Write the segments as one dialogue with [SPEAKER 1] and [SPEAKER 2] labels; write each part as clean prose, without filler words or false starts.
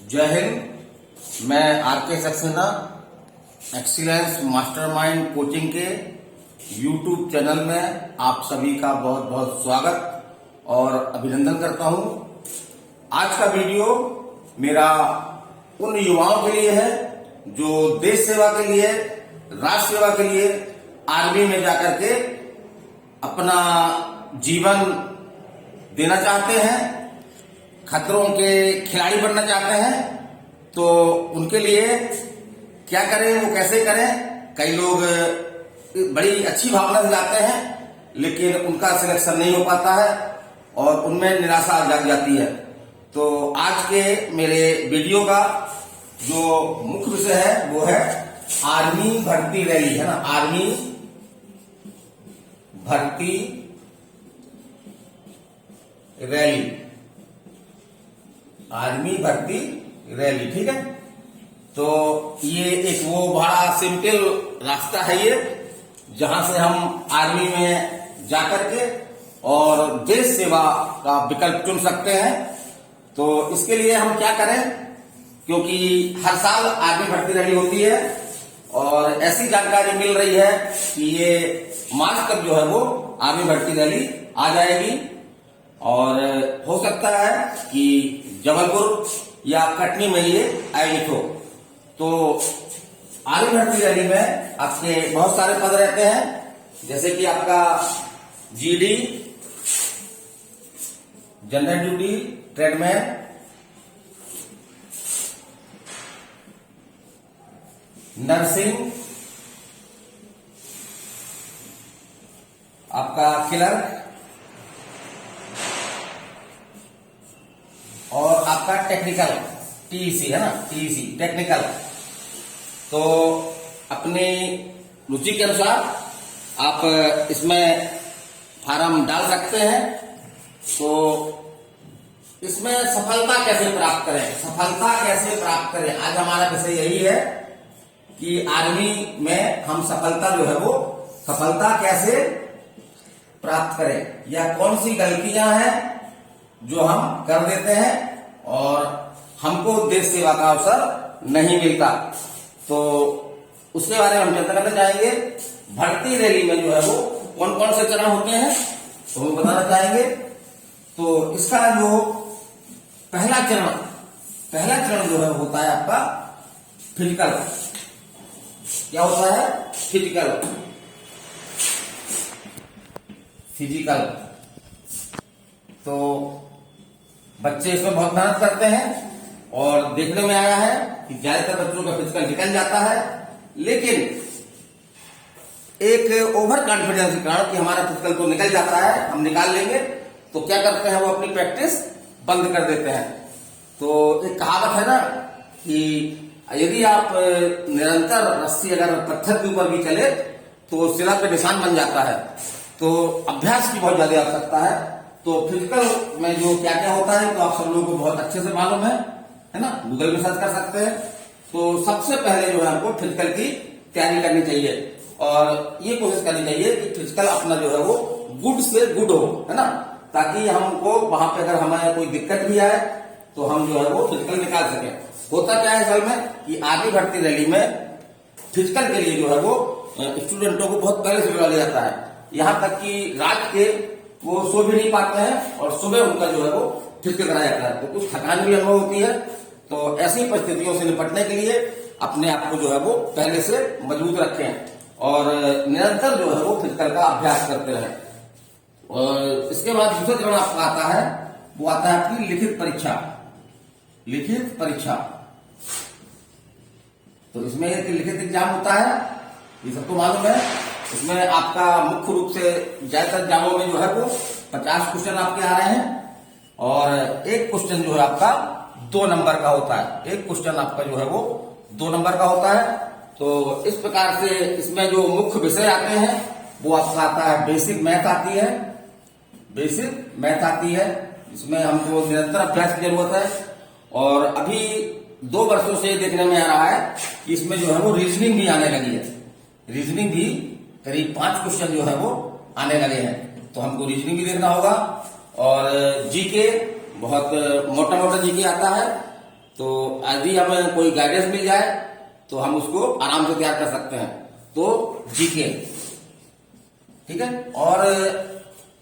[SPEAKER 1] जय हिंद। मैं R K. Saxena excellence mastermind coaching के यूट्यूब चैनल में आप सभी का बहुत बहुत स्वागत और अभिनंदन करता हूं। आज का वीडियो मेरा उन युवाओं के लिए है जो देश सेवा के लिए, राष्ट्र सेवा के लिए आर्मी में जाकर के अपना जीवन देना चाहते हैं, खतरों के खिलाड़ी बनना चाहते हैं। तो उनके लिए क्या करें, वो कैसे करें। कई लोग बड़ी अच्छी भावना से जाते हैं लेकिन उनका सिलेक्शन नहीं हो पाता है और उनमें निराशा जाग जाती है। तो आज के मेरे वीडियो का जो मुख्य विषय है वो है आर्मी भर्ती रैली, है ना। आर्मी भर्ती रैली, आर्मी भर्ती रैली, ठीक है। तो ये एक वो बड़ा सिंपल रास्ता है ये, जहां से हम आर्मी में जाकर के और देश सेवा का विकल्प चुन सकते हैं। तो इसके लिए हम क्या करें, क्योंकि हर साल आर्मी भर्ती रैली होती है और ऐसी जानकारी मिल रही है कि ये मार्च तक जो है वो आर्मी भर्ती रैली आ जाएगी और हो सकता है कि जबलपुर या कटनी में ये आयोजित हो। तो आर्मी भर्ती रैली में आपके बहुत सारे पद रहते हैं, जैसे कि आपका GD, general duty, tradesman, nursing, आपका क्लर्क और आपका टेक्निकल, टीईसी, है ना, टीईसी टेक्निकल। तो अपनी रुचि के अनुसार आप इसमें फार्म डाल सकते हैं। तो इसमें सफलता कैसे प्राप्त करें, सफलता कैसे प्राप्त करें, आज हमारा विषय यही है कि आर्मी में हम सफलता जो है वो सफलता कैसे प्राप्त करें, या कौन सी गलतियां हैं जो हम कर देते हैं और हमको देश सेवा का अवसर नहीं मिलता। तो उसके बारे में हम चर्चा करना चाहेंगे। भर्ती रैली में जो है वो कौन कौन से चरण होते हैं तो हम बताना चाहेंगे। तो इसका जो पहला चरण जो है होता है आपका फिजिकल। क्या होता है? फिजिकल। तो बच्चे इसमें बहुत मेहनत करते हैं और देखने में आया है कि ज्यादातर बच्चों का फिजिकल निकल जाता है, लेकिन एक ओवर कॉन्फिडेंस के कारण कि हमारा फिजिकल तो निकल जाता है, हम निकाल लेंगे, तो क्या करते हैं वो अपनी प्रैक्टिस बंद कर देते हैं। तो एक कहावत है ना कि यदि आप निरंतर रस्सी अगर पत्थर के ऊपर भी चले तो शिला पे निशान बन जाता है। तो अभ्यास की बहुत ज्यादा आवश्यकता है। तो फिजिकल में जो क्या क्या होता है तो आप सब लोगों को बहुत अच्छे से मालूम है ना, गूगल में सर्च कर सकते हैं। तो सबसे पहले जो है हमको फिजिकल की तैयारी करनी चाहिए और ये कोशिश करनी चाहिए कि फिजिकल अपना जो है वो गुड से गुड हो, है ना, ताकि हमको वहां पे अगर हमें कोई दिक्कत भी आए तो हम जो है वो फिजिकल निकाल सके। होता क्या है असल में कि आर्मी भर्ती रैली में फिजिकल के लिए जो है वो स्टूडेंटों को बहुत पहले से बुला लिया जाता है, यहाँ तक कि रात के वो सो भी नहीं पाते हैं और सुबह उनका जो है वो फिजिकल कराया जाता है। तो कुछ थकान भी अनुभव होती है। तो ऐसी परिस्थितियों से निपटने के लिए अपने आप को जो है वो पहले से मजबूत रखें और निरंतर जो है वो फिजिकल का अभ्यास करते रहें। और इसके बाद दूसरा चरण आपका आता है, वो आता है आपकी लिखित परीक्षा। लिखित परीक्षा, तो इसमें एक लिखित एग्जाम होता है, ये सबको मालूम है। इसमें आपका मुख्य रूप से ज्यादातर एग्जामों में जो है वो 50 क्वेश्चन आपके आ रहे हैं और एक क्वेश्चन जो है आपका 2 नंबर का होता है। एक क्वेश्चन आपका जो है वो 2 नंबर का होता है। तो इस प्रकार से इसमें जो मुख्य विषय आते हैं वो आपका आता है बेसिक मैथ आती है, बेसिक मैथ आती है। इसमें हमको निरंतर अभ्यास की जरूरत है और अभी 2 वर्षों से देखने में आ रहा है कि इसमें जो है वो रीजनिंग भी आने लगी है। रीजनिंग भी करीब 5 क्वेश्चन जो है वो आने लगे हैं। तो हमको रीजनिंग भी देखना होगा और जीके बहुत मोटा मोटा जीके आता है तो यदि हमें कोई गाइडेंस मिल जाए तो हम उसको आराम से तैयार कर सकते हैं। तो जीके, ठीक है। और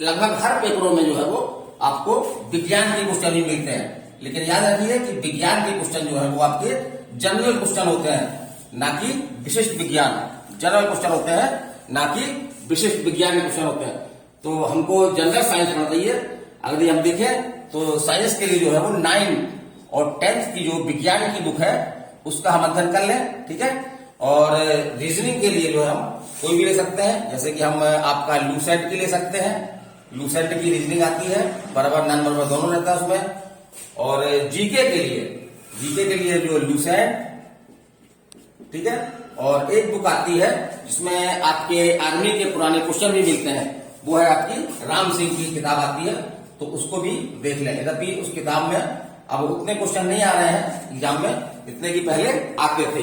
[SPEAKER 1] लगभग हर पेपरों में जो है वो आपको विज्ञान के क्वेश्चन भी मिलते हैं, लेकिन याद रखिए कि विज्ञान के क्वेश्चन जो है वो आपके जनरल क्वेश्चन होते हैं, ना कि विशिष्ट विज्ञान। जनरल क्वेश्चन होते हैं, ना कि विशिष्ट विज्ञान के क्वेश्चन होते हैं। तो हमको जनरल साइंस पढ़ना चाहिए। अगर हम देखें तो साइंस के लिए जो है वो 9 और 10th की जो विज्ञान की बुक है उसका हम अध्ययन कर लें, ठीक है। और रीजनिंग के लिए जो है हम कोई भी ले सकते हैं, जैसे कि हम आपका लूसेंट की ले सकते हैं। लूसेंट की रीजनिंग आती है, बराबर नॉन बराबर दोनों रहता है उसमें। और जीके के लिए जो लूसेंट, ठीक है। और एक बुक आती है जिसमें आपके आर्मी के पुराने क्वेश्चन भी मिलते हैं, वो है आपकी राम सिंह की किताब आती है, तो उसको भी देख लें। यद्यपि उस किताब में अब उतने क्वेश्चन नहीं आ रहे हैं एग्जाम में, इतने की पहले आते थे।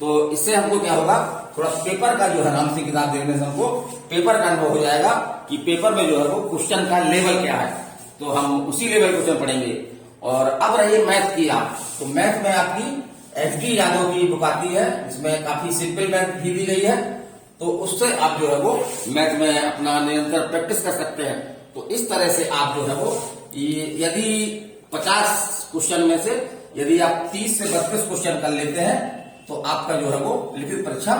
[SPEAKER 1] तो इससे हमको क्या होगा, थोड़ा पेपर का जो है राम सिंह किताब देखने से हमको पेपर का अनुभव हो जाएगा कि पेपर में जो है वो क्वेश्चन का लेवल क्या है, तो हम उसी लेवल क्वेश्चन पढ़ेंगे। और अब रहिए मैथ की आप, तो मैथ में आपकी एच.डी. यादव की बुक आती है, इसमें काफी सिंपल मैथ भी दी गई है, तो उससे आप जो है वो मैथ में अपना निरंतर प्रैक्टिस कर सकते हैं। तो इस तरह से आप जो है वो यदि 50 क्वेश्चन में से यदि आप 30 से 32 क्वेश्चन कर लेते हैं तो आपका जो है वो लिखित परीक्षा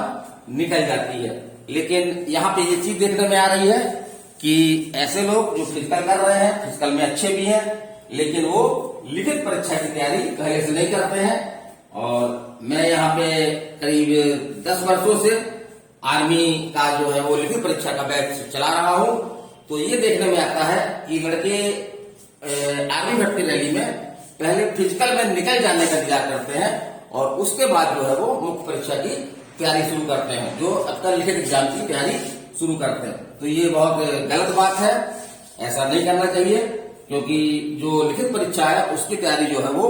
[SPEAKER 1] निकल जाती है। लेकिन यहाँ पे ये चीज देखने में आ रही है कि ऐसे लोग जो फिजिकल कर रहे हैं, फिजिकल में अच्छे भी हैं, लेकिन वो लिखित परीक्षा की तैयारी पहले से नहीं करते हैं। और मैं यहाँ पे करीब 10 वर्षों से आर्मी का जो है वो लिखित परीक्षा का बैच चला रहा हूं, तो ये देखने में आता है कि लड़के आर्मी भर्ती रैली में पहले फिजिकल में निकल जाने का इंतजार करते हैं और उसके बाद जो है वो मुख्य परीक्षा की तैयारी शुरू करते हैं, जो अक्सर लिखित एग्जाम की तैयारी शुरू करते हैं। तो ये बहुत गलत बात है, ऐसा नहीं करना चाहिए, क्योंकि जो लिखित परीक्षा है उसकी तैयारी जो है वो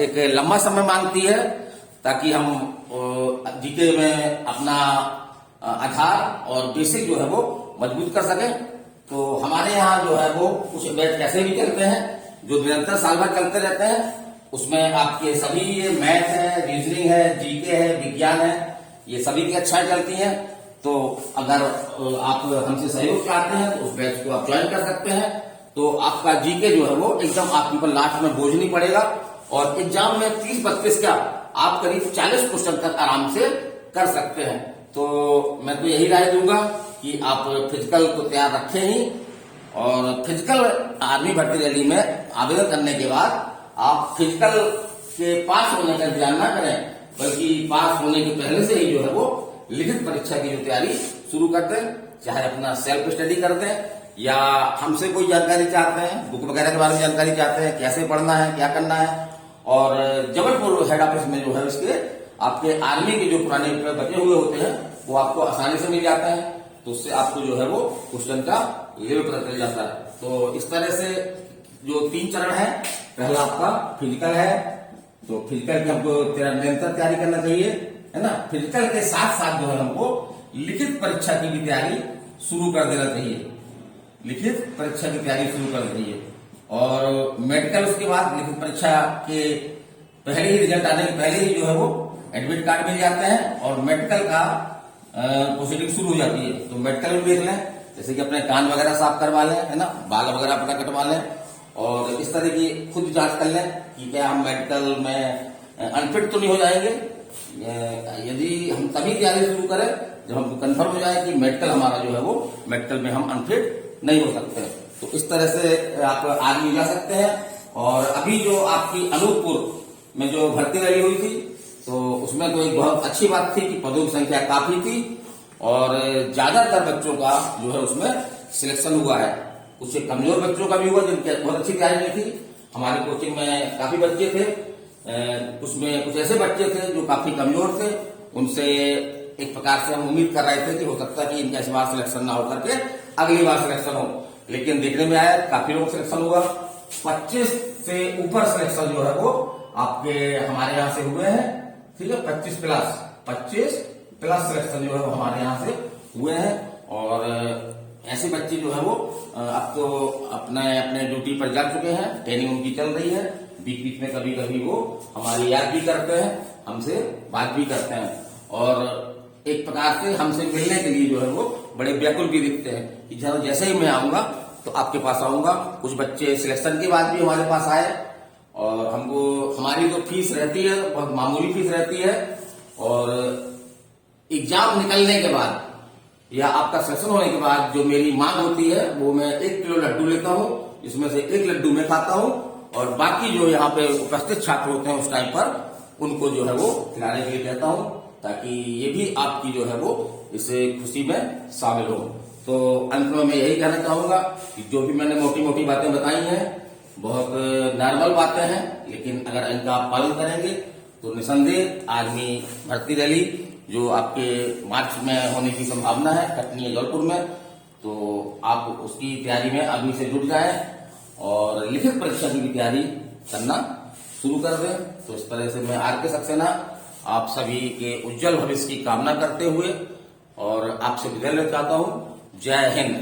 [SPEAKER 1] एक लंबा समय मांगती है, ताकि हम जीके में अपना आधार और बेसिक जो है वो मजबूत कर सकें। तो हमारे यहाँ जो है वो कुछ बैच कैसे भी चलते हैं जो निरंतर साल भर चलते रहते हैं, उसमें आपके सभी ये मैथ है, रीजनिंग है, जीके है, विज्ञान है, ये सभी की अच्छाई चलती हैं। तो अगर आप हमसे सहयोग चाहते हैं तो उस बैच को आप ज्वाइन कर सकते हैं। तो आपका जीके जो है वो एकदम आपके ऊपर लास्ट में बोझ नहीं पड़ेगा और एग्जाम में 30-32 क्या आप करीब 40 क्वेश्चन तक आराम से कर सकते हैं। तो मैं तो यही राय दूंगा कि आप फिजिकल तो तैयार रखें ही, और फिजिकल आर्मी भर्ती रैली में आवेदन करने के बाद आप फिजिकल के पास होने का इंतजार ना करें, बल्कि पास होने के पहले से ही जो है वो लिखित परीक्षा की जो तैयारी शुरू कर दें, चाहे अपना सेल्फ स्टडी कर दें या हमसे कोई जानकारी चाहते हैं, बुक वगैरह के बारे में जानकारी चाहते हैं, कैसे पढ़ना है, क्या करना है। और जबलपुर हेड ऑफिस में जो है इसके आपके आर्मी के जो पुराने पेपर बचे हुए होते हैं वो आपको आसानी से मिल जाते हैं, तो उससे आपको जो है वो क्वेश्चन का लेवल पता चल जाता है। तो इस तरह से जो 3 चरण है, पहला आपका फिजिकल है, तो फिजिकल की हमको निरंतर तैयारी करना चाहिए, है ना। फिजिकल के साथ साथ जो है हमको लिखित परीक्षा की भी तैयारी शुरू कर देना चाहिए, लिखित परीक्षा की तैयारी शुरू कर देनी चाहिए। और मेडिकल उसके बाद लिखित परीक्षा के पहले ही रिजल्ट आने के पहले ही जो है वो एडमिट कार्ड मिल जाते हैं और मेडिकल का प्रोसीडिंग शुरू हो जाती है। तो मेडिकल भी देख लें, जैसे कि अपने कान वगैरह साफ करवा लें, है ना, बाल वगैरह अपना कटवा लें और इस तरह की खुद जांच कर लें कि क्या हम मेडिकल में अनफिट तो नहीं हो जाएंगे। यदि हम तभी तैयारी शुरू करें जब हमको कंफर्म हो जाए कि मेडिकल हमारा जो है वो मेडिकल में हम अनफिट नहीं हो सकते। तो इस तरह से आप आगे जा सकते हैं। और अभी जो आपकी अनूपपुर में जो भर्ती रैली हुई थी तो उसमें तो एक बहुत अच्छी बात थी कि पदों की संख्या काफी थी और ज्यादातर बच्चों का जो है उसमें सिलेक्शन हुआ है। कुछ कमजोर बच्चों का भी हुआ जिनकी बहुत अच्छी तैयारी नहीं थी। हमारी कोचिंग में काफी बच्चे थे, उसमें कुछ ऐसे बच्चे थे जो काफी कमजोर थे, उनसे एक प्रकार से हम उम्मीद कर रहे थे कि हो सकता है कि इनका इस बार सिलेक्शन ना होकर के अगली बार सिलेक्शन हो, लेकिन देखने में आया काफी लोग सिलेक्शन हुआ। 25 से ऊपर सिलेक्शन जो है वो आपके हमारे यहाँ से हुए हैं, ठीक है। 25 प्लस सिलेक्शन जो है वो हमारे यहाँ से हुए हैं। और ऐसे बच्चे जो है वो अब तो अपने अपने ड्यूटी पर जा चुके हैं, ट्रेनिंग उनकी चल रही है, बीच बीच में कभी कभी वो हमारी याद भी करते हैं, हमसे बात भी करते हैं, और एक प्रकार से हमसे मिलने के लिए जो है वो बड़े व्याकुल भी दिखते हैं कि जैसे ही मैं आऊंगा तो आपके पास आऊंगा। कुछ बच्चे सिलेक्शन के बाद भी हमारे पास आए, और हमको हमारी जो फीस रहती है बहुत मामूली फीस रहती है, और एग्जाम निकलने के बाद या आपका सेशन होने के बाद जो मेरी मांग होती है वो मैं 1 किलो लड्डू लेता हूँ, इसमें से 1 लड्डू मैं खाता हूँ, और बाकी जो यहाँ पे उपस्थित छात्र होते हैं उस टाइम पर उनको जो है वो खिलाने के लिए कहता हूँ, ताकि ये भी आपकी जो है वो इस खुशी में शामिल हो। तो अंत में मैं यही कहना चाहूंगा कि जो भी मैंने मोटी मोटी बातें बताई हैं बहुत नॉर्मल बातें हैं, लेकिन अगर इनका आप पालन करेंगे तो निसंदेह आर्मी भर्ती रैली जो आपके मार्च में होने की संभावना है कटनी जौनपुर में, तो आप उसकी तैयारी में आर्मी से जुट जाएं और लिखित परीक्षा की भी तैयारी करना शुरू कर दें। तो इस तरह से मैं आर के सक्सेना आप सभी के उज्जवल भविष्य की कामना करते हुए और आपसे विदा लेना चाहता हूं। जय हिंद।